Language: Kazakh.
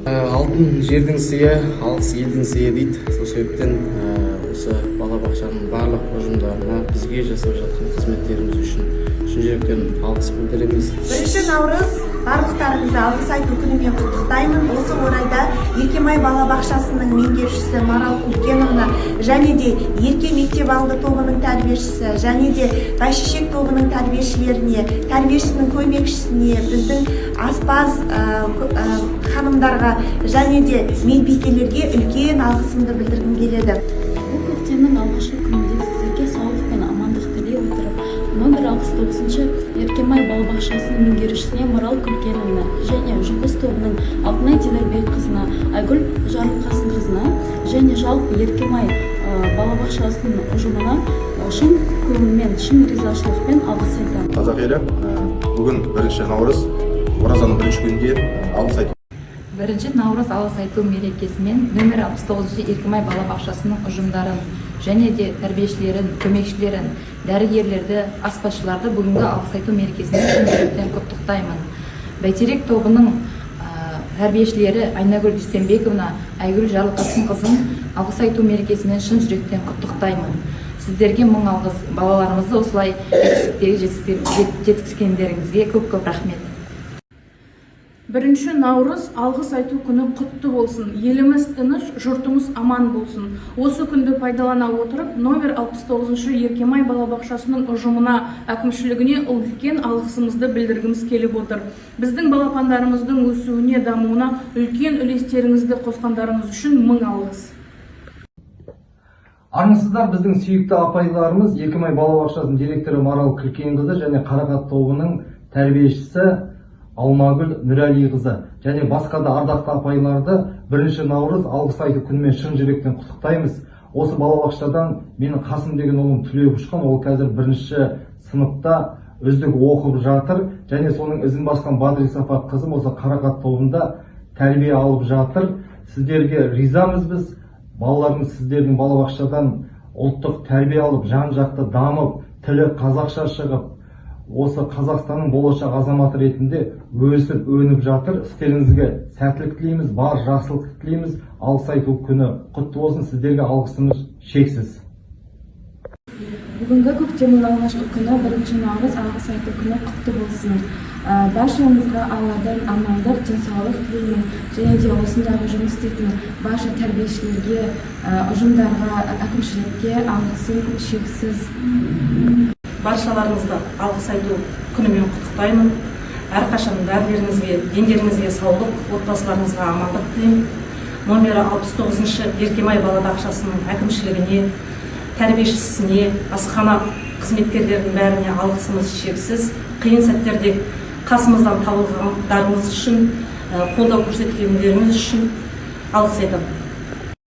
Алтын жердің сыйы, алғыс елдің сыйы дейді. Сол себептен осы балабақшаның барлық ұжымдарына бізге жасап жатқан қызметтеріңіз үшін шын жүректен алғыс білдіреміз. 1 наурыз барлықтарыңызды алғыс айту күнімен құттықтаймын. Осы орайда Еркемай балабақшасының меңгерушісі Марал Үлкеновна және де Ерке мектеп алды тобының тәрбиешісі және де Бәйшешек тобының тәрбиешілеріне, тәрбиешісінің көмекшісіне, біздің аспаз ханымдарға және де медбикелерге үлкен алғысымды білдіргім келеді. Бұл көктемнің алғашқы күнінде сіздерге саулық пен амандық тілей отырып, номер 69 Еркемай балабақшасының меңгерушісіне Марал Үлкеновна және жұмыс тобының Алтынай Динарбекқызына, Айгүл Жарылқасынқызына және жалпы Еркемай балабақшасының ұжымына шын көңілмен, шын ризашылықпен алғыс айтамын. Қазақ елі, бүгін 1 наурыз, оразаның 1 күнінде алғыс айту. 1 наурыз алғыс айту мерекесімен номер 69 Еркемай балабақшасының ұжымдарын және де тәрбиешілерін, көмекшілерін, дәрігерлерді, аспазшыларды бүгінгі алғыс айту мерекесімен шын жүректен құттықтаймын. Бәйтерек тобының тәрбиешілері Айнагүл Дүйсенбековна, Айгүл Жарылқасынқызын алғыс айту мерекесімен шын жүректен құттықтаймын. Сіздерге мың алғыс, балаларымызды осылай жеткізгендеріңізге көп рахмет. 1 наурыз алғыс айту күні құтты болсын. Еліміз тыныш, жұртымыз аман болсын. Осы күнді пайдалана отырып, номер 69 Еркемай балабақшасының ұжымына, әкімшілігіне үлкен алғысымызды білдіргіміз келіп отыр. Біздің балапандарымыздың өсуіне, дамуына үлкен үлестеріңізді қосқандарыңыз үшін мың алғыс. Армысыздар, біздің сүйікті апайларымыз Еркемай балабақшасының директоры Марал Үлкенқызы және Қарақат тобының тәрбиешісі Алмагүл Нұрәлиқызы және басқа да ардақты апайларды 1 наурыз алғыс айту күнімен шын жүректен құттықтаймыз. Осы балабақшадан менің Қасым деген ұлым түлеп ұшқан, ол қазір 1 сыныпта үздік оқып жатыр және соның ізін басқан Бадри-Сафа қызым осы Қарақат тобында тәрбие алып жатыр. Сіздерге ризамыз біз. Балаларымыз сіздердің балабақшадан ұлттық тәрбие алып, жан-жақты дамып, тілі қазақша шығып, осы Қазақстанның болашақ азаматы ретінде өсіп, өніп жатыр. Істеріңізге сәттілік тілейміз, бар жақсылық тілейміз. Алғыс айту күні құтты болсын. Сіздерге алғысымыз шексіз. Бүгінгі көктемнің алғашқы күні 1 наурыз алғыс айту күні құтты болсын. Баршаңызға Алладан амандық, денсаулық тілеймін және де осындағы жұмыс істейтін барша тәрбиешілерге, ұжымдарға, әкімшілікке алғысым шексіз. Баршаларыңызды алғыс айту күнімен құттықтаймын. Әрқашан бәрілеріңізге, дендеріңізге саулық, отбасыларыңызға амандық тілеймін. Номер 69 Еркемай балабақшасының әкімшілігіне, тәрбиешісіне, асхана қызметкерлерінің бәріне алғысымыз шексіз. Қиын сәттерде қасымыздан табылғандарыңыз үшін, қолдау көрсеткендеріңіз үшін алғыс айтамын.